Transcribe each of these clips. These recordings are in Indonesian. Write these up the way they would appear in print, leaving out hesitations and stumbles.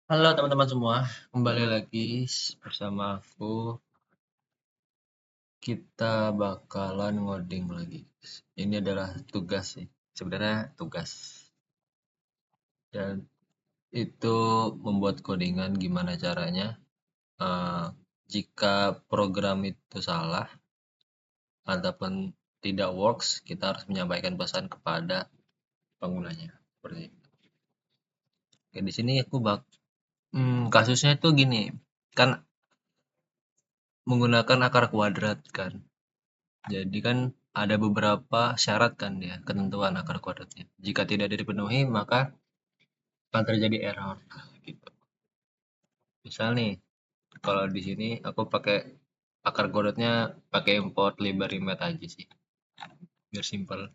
Halo teman-teman semua, kembali lagi bersama aku. Kita bakalan ngoding lagi. Ini adalah tugas sih, sebenarnya tugas. Dan itu membuat codingan gimana caranya. eh, Jika program itu salah ataupun tidak works, kita harus menyampaikan pesan kepada penggunanya. Seperti itu. Oke, di sini aku kasusnya tuh gini, kan menggunakan akar kuadrat kan. Jadi kan ada beberapa syarat kan ya, ketentuan akar kuadratnya. Jika tidak dipenuhi, maka akan terjadi error gitu. Misal nih, kalau di sini aku pakai akar kuadratnya pakai import library math aja sih, biar simple.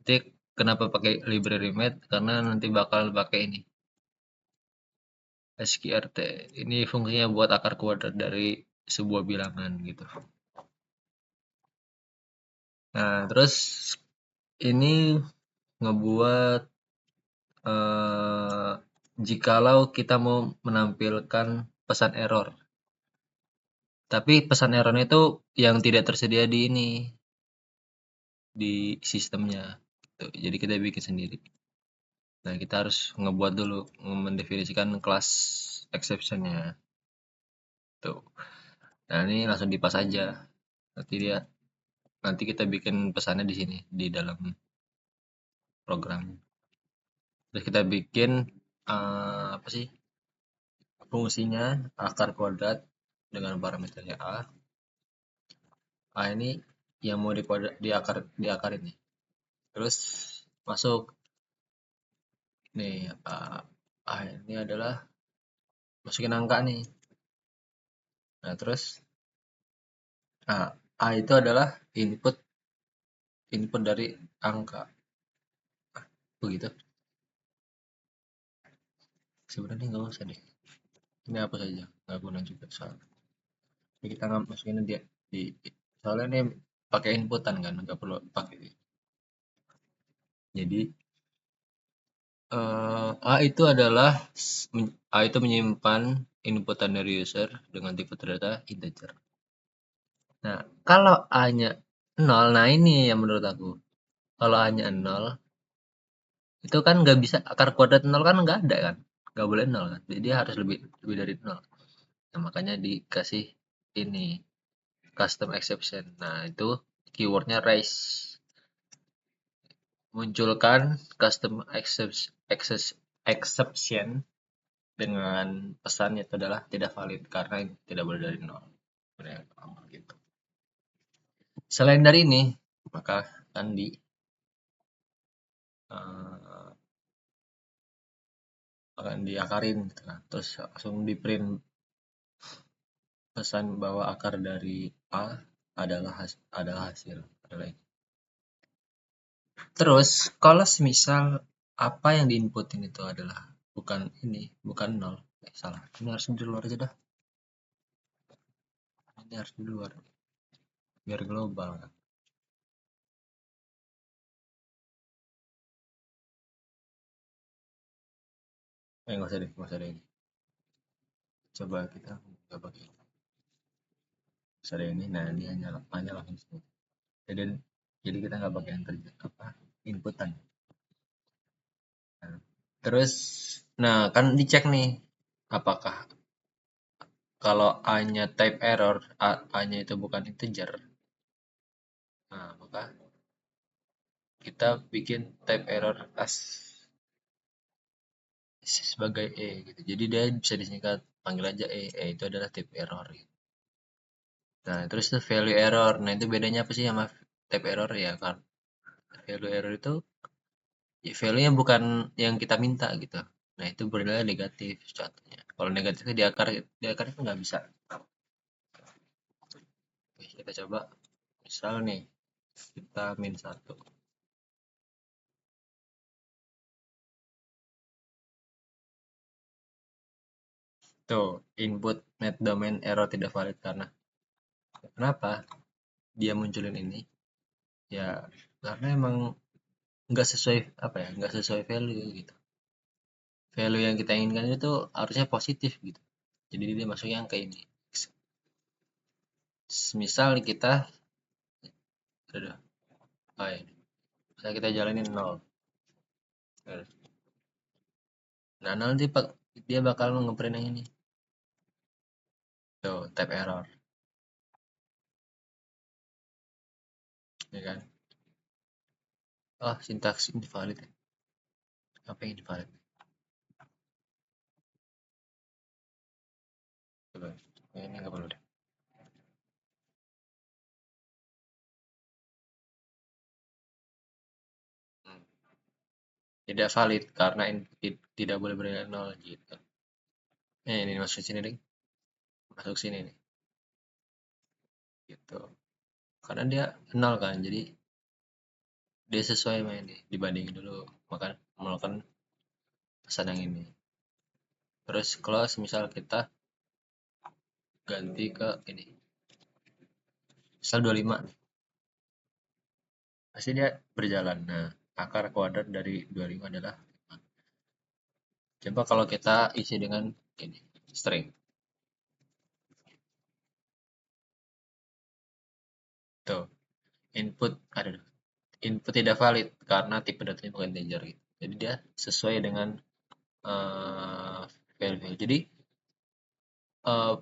Jadi kenapa pakai library math? Karena nanti bakal pakai ini SQRT. Ini fungsinya buat akar kuadrat dari sebuah bilangan gitu. Nah, terus ini ngebuat eh, jikalau kita mau menampilkan pesan error, tapi pesan errornya itu yang tidak tersedia di ini di sistemnya. Gitu. Jadi kita bikin sendiri. Nah, kita harus ngebuat dulu, mendefinisikan kelas exceptionnya. Tuh. Nah, ini langsung dipas aja. Nanti dia, nanti kita bikin pesannya di sini di dalam program. Terus kita bikin apa sih fungsinya akar kuadrat dengan parameternya a. Ini yang mau diakar ini. Terus masuk nih ini adalah masukin angka nih. Nah, terus A itu adalah input input dari angka. Begitu. Sebenarnya nggak usah deh. Ini apa saja, nggak guna juga soalnya. Jadi kita nggak masukin dia di soalnya ini pakai inputan kan, nggak perlu pakai. Jadi A itu menyimpan inputan dari user dengan tipe data integer. Nah, kalau A-nya 0, nah ini yang menurut aku. Kalau A-nya 0, itu kan nggak bisa, akar kuadrat 0 kan nggak ada kan. Nggak boleh 0 kan. Jadi dia harus lebih lebih dari 0. Nah, makanya dikasih ini, custom exception. Nah, itu keywordnya raise. Munculkan custom exception dengan pesan itu adalah tidak valid karena tidak boleh dari 0. Gitu. Selain dari ini, maka akan uh, akan diakarin gitu kan. Terus langsung di print pesan bahwa akar dari A adalah hasil. Terus kalau semisal apa yang diinputin itu adalah bukan nol. Salah. Ini harus di luar aja dah. Ini harus di luar biar global kan. Nggak usah deh, nggak usah deh ini. Coba kita nggak pakai. Usah deh ini. Nah, ini hanya langsung sini. Jadi kita nggak pakai yang terjadi apa inputan. Nah, terus, nah kan dicek nih apakah kalau A-nya type error, A-nya itu bukan integer. Nah, maka kita bikin type error as sebagai E gitu. Jadi dia bisa disingkat panggil aja E. E itu adalah type error gitu. Nah, terus tuh value error. Nah, itu bedanya apa sih sama type error ya kan? Value error itu ya, value-nya bukan yang kita minta gitu. Nah, itu bernilai negatif contohnya. Kalau negatifnya di akar itu nggak bisa. Oke, kita coba misal nih kita min 1. Tuh, input net domain error tidak valid karena kenapa dia munculin ini? Ya, karena emang nggak sesuai apa ya, nggak sesuai value gitu. value yang kita inginkan itu harusnya positif gitu. Jadi dia masuknya yang ke ini. Misal kita aduh, oh ya, misal kita jalanin 0. Nah, 0 dia bakal ngeprint yang ini. Tuh, type error. Ya kan? Oh, sintaks invalid. Apa yang invalid? Coba. Ini nggak perlu deh. Hmm. Tidak valid karena tidak boleh bernilai 0 gitu. Ini masuk sini deh. Masuk sini nih. Gitu. Karena dia 0 kan, jadi dia sesuai main deh. Dibandingin dulu melakukan pesan yang ini. Terus close misal kita ganti ke ini. Misal 25. Pasti dia berjalan. Nah, akar kuadrat dari 25 adalah 5. Coba kalau kita isi dengan ini, string. Tuh, input ada input tidak valid karena tipe datanya bukan integer gitu. Jadi dia sesuai dengan value. Jadi uh,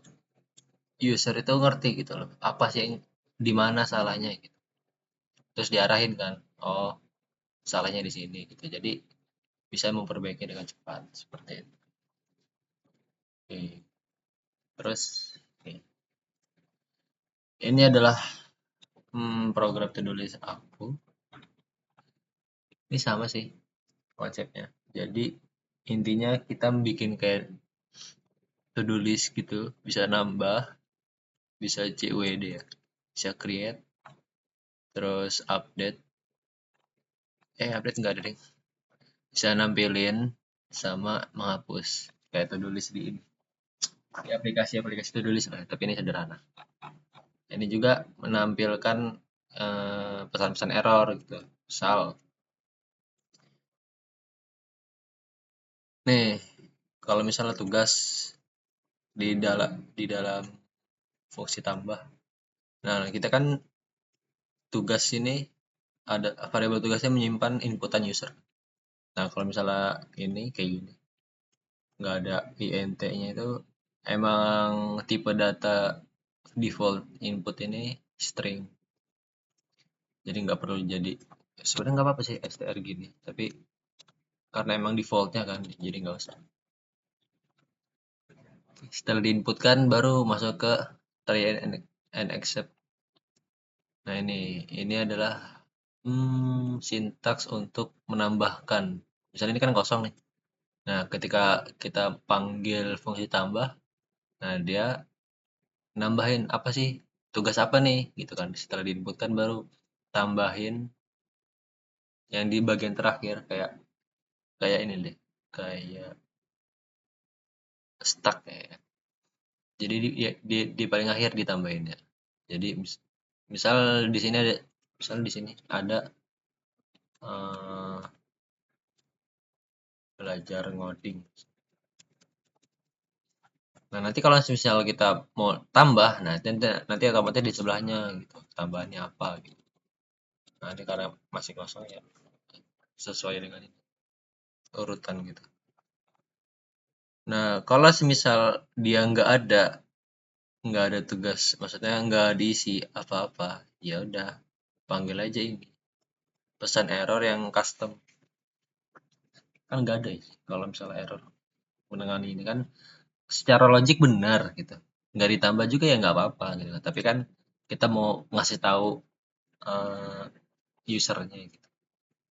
user itu ngerti gitu loh, apa sih yang di mana salahnya gitu. Terus diarahin kan, oh salahnya di sini gitu. Jadi bisa memperbaiki dengan cepat seperti itu. Oke. Terus oke. Ini adalah program to-do list aku. Ini sama sih konsepnya. Jadi intinya kita bikin kayak to-do list gitu, bisa nambah, bisa CWD ya, bisa create, terus update nggak ada deh, bisa nampilin sama menghapus kayak to-do list di aplikasi to-do list lah, tapi ini sederhana. Ini juga menampilkan pesan-pesan error gitu. Misal, nih kalau misalnya tugas di dalam fungsi tambah. Nah, kita kan tugas ini ada variabel tugasnya menyimpan inputan user. Nah, kalau misalnya ini kayak gini, nggak ada int-nya itu emang tipe data default input ini string. Jadi nggak perlu jadi sebenarnya nggak apa-apa sih str gini, tapi karena emang defaultnya kan, jadi nggak usah. Setelah diinputkan baru masuk ke try and accept. Nah ini adalah sintaks untuk menambahkan. Misalnya ini kan kosong nih. Nah ketika kita panggil fungsi tambah, nah dia nambahin apa sih tugas apa nih gitu kan. Setelah diinputkan baru tambahin yang di bagian terakhir kayak kayak ini deh, kayak stuck ya. Jadi di paling akhir ditambahin ya. Jadi misal di sini ada misal di sini ada eh, belajar ngoding. Nah, nanti kalau misal kita mau tambah, nah nanti otomatis di sebelahnya gitu. Tambahannya apa gitu. Nah, ini karena masih kosong ya sesuai dengan ini, urutan gitu. Nah, kalau semisal dia nggak ada tugas, maksudnya nggak diisi apa-apa, ya udah panggil aja ini pesan error yang custom. Kan nggak ada ya kalau misalnya error menangani ini kan secara logik benar gitu, nggak ditambah juga ya nggak apa-apa gitu, tapi kan kita mau ngasih tahu uh, usernya gitu.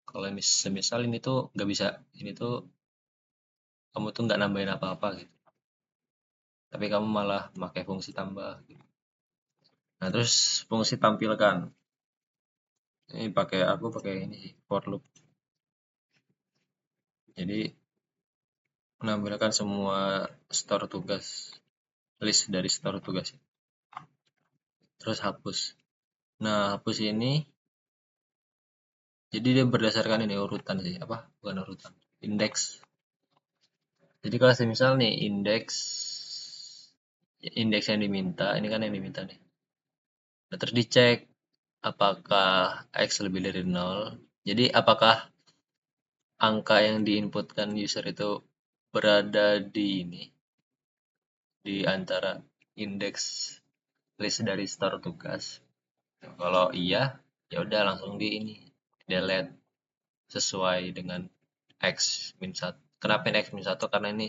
Kalau semisal ini tuh nggak bisa, ini tuh kamu tuh nggak nambahin apa-apa gitu, tapi kamu malah pakai fungsi tambah gitu. Nah terus fungsi tampilkan, ini aku pakai ini sih, for loop. Jadi menampilkan semua store tugas, list dari store tugas, terus hapus. Nah hapus ini jadi dia berdasarkan ini urutan sih, apa bukan urutan, indeks. Jadi kalau misal nih indeks yang diminta, ini kan yang diminta nih. Nah, terus dicek apakah X lebih dari 0. Jadi apakah angka yang diinputkan user itu berada di ini, di antara indeks list dari store tugas. Kalau iya, ya udah langsung di ini delete sesuai dengan X min 1. Kenapa ini X min 1? Karena ini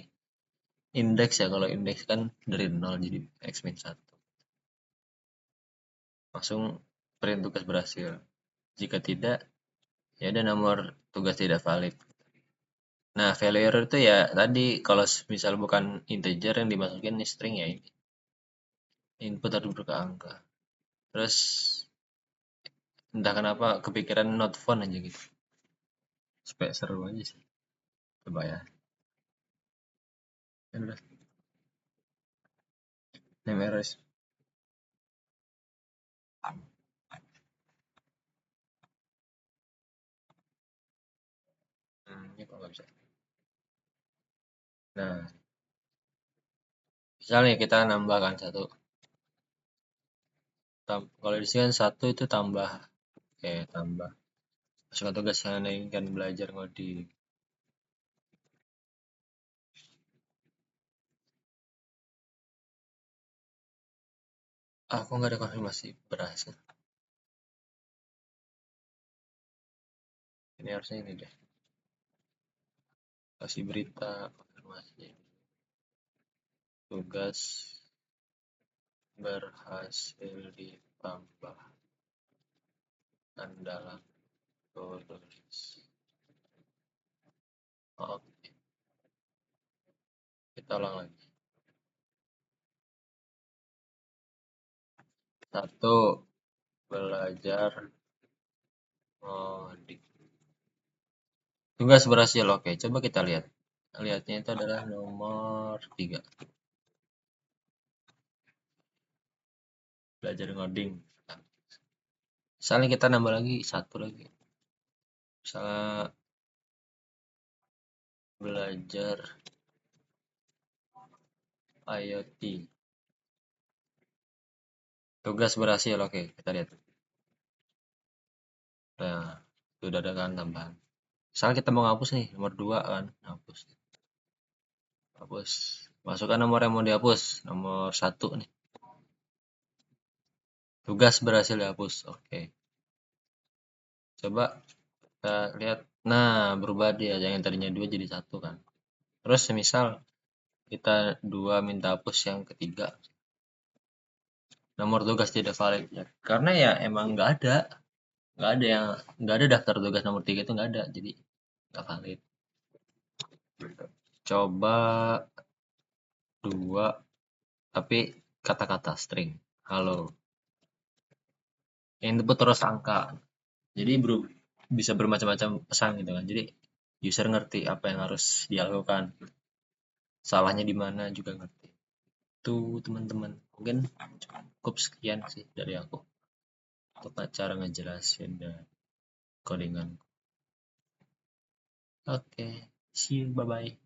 indeks ya, kalau indeks kan dari 0 jadi X min 1. Langsung print tugas berhasil. Jika tidak, ya ada nomor tugas tidak valid. Nah, value error itu ya tadi kalau misal bukan integer yang dimasukin string ya ini. Input harus berangka angka. Terus entah kenapa kepikiran not found aja gitu. Supaya seru aja sih. Coba ya. Ya udah. Name errors. Ini kok nggak bisa. Nah, misalnya kita nambahkan satu. Kalau di sini kan satu itu tambah. Oke, tambah. Masukkan tugas yang Anda inginkan belajar ngoding. Aku nggak ada konfirmasi berhasil. Ini harusnya ini deh. Kasih berita konfirmasi. Tugas berhasil ditambahkan dalam tulis. Oke, kita ulang lagi. Satu, belajar ngoding. Tugas berhasil. Oke, coba kita lihat. Lihatnya itu adalah nomor 3. Belajar ngoding. Misalnya kita nambah lagi satu lagi. Misalnya belajar IoT. Tugas berhasil. Oke, kita lihat. Nah, sudah ada kan tambahan. Misalnya kita mau ngapus nih, nomor 2 kan, hapus. Hapus. Masukkan nomor yang mau dihapus, nomor 1 nih. Tugas berhasil dihapus. Oke. Coba kita lihat. Nah, berubah dia. Yang tadinya 2 jadi 1 kan. Terus misal kita 2 minta hapus yang ketiga. Nomor tugas tidak valid ya. Karena ya emang nggak ada daftar tugas nomor 3 itu nggak ada. Jadi nggak valid. Coba 2 tapi kata-kata string. Halo. Yang input terus angka. Jadi bisa bermacam-macam pesan gitu kan. Jadi user ngerti apa yang harus dia lakukan. Salahnya di mana juga ngerti. Itu teman-teman. Mungkin cukup sekian sih dari aku. Untuk cara ngejelasin dan codingan. Oke, see you, bye-bye.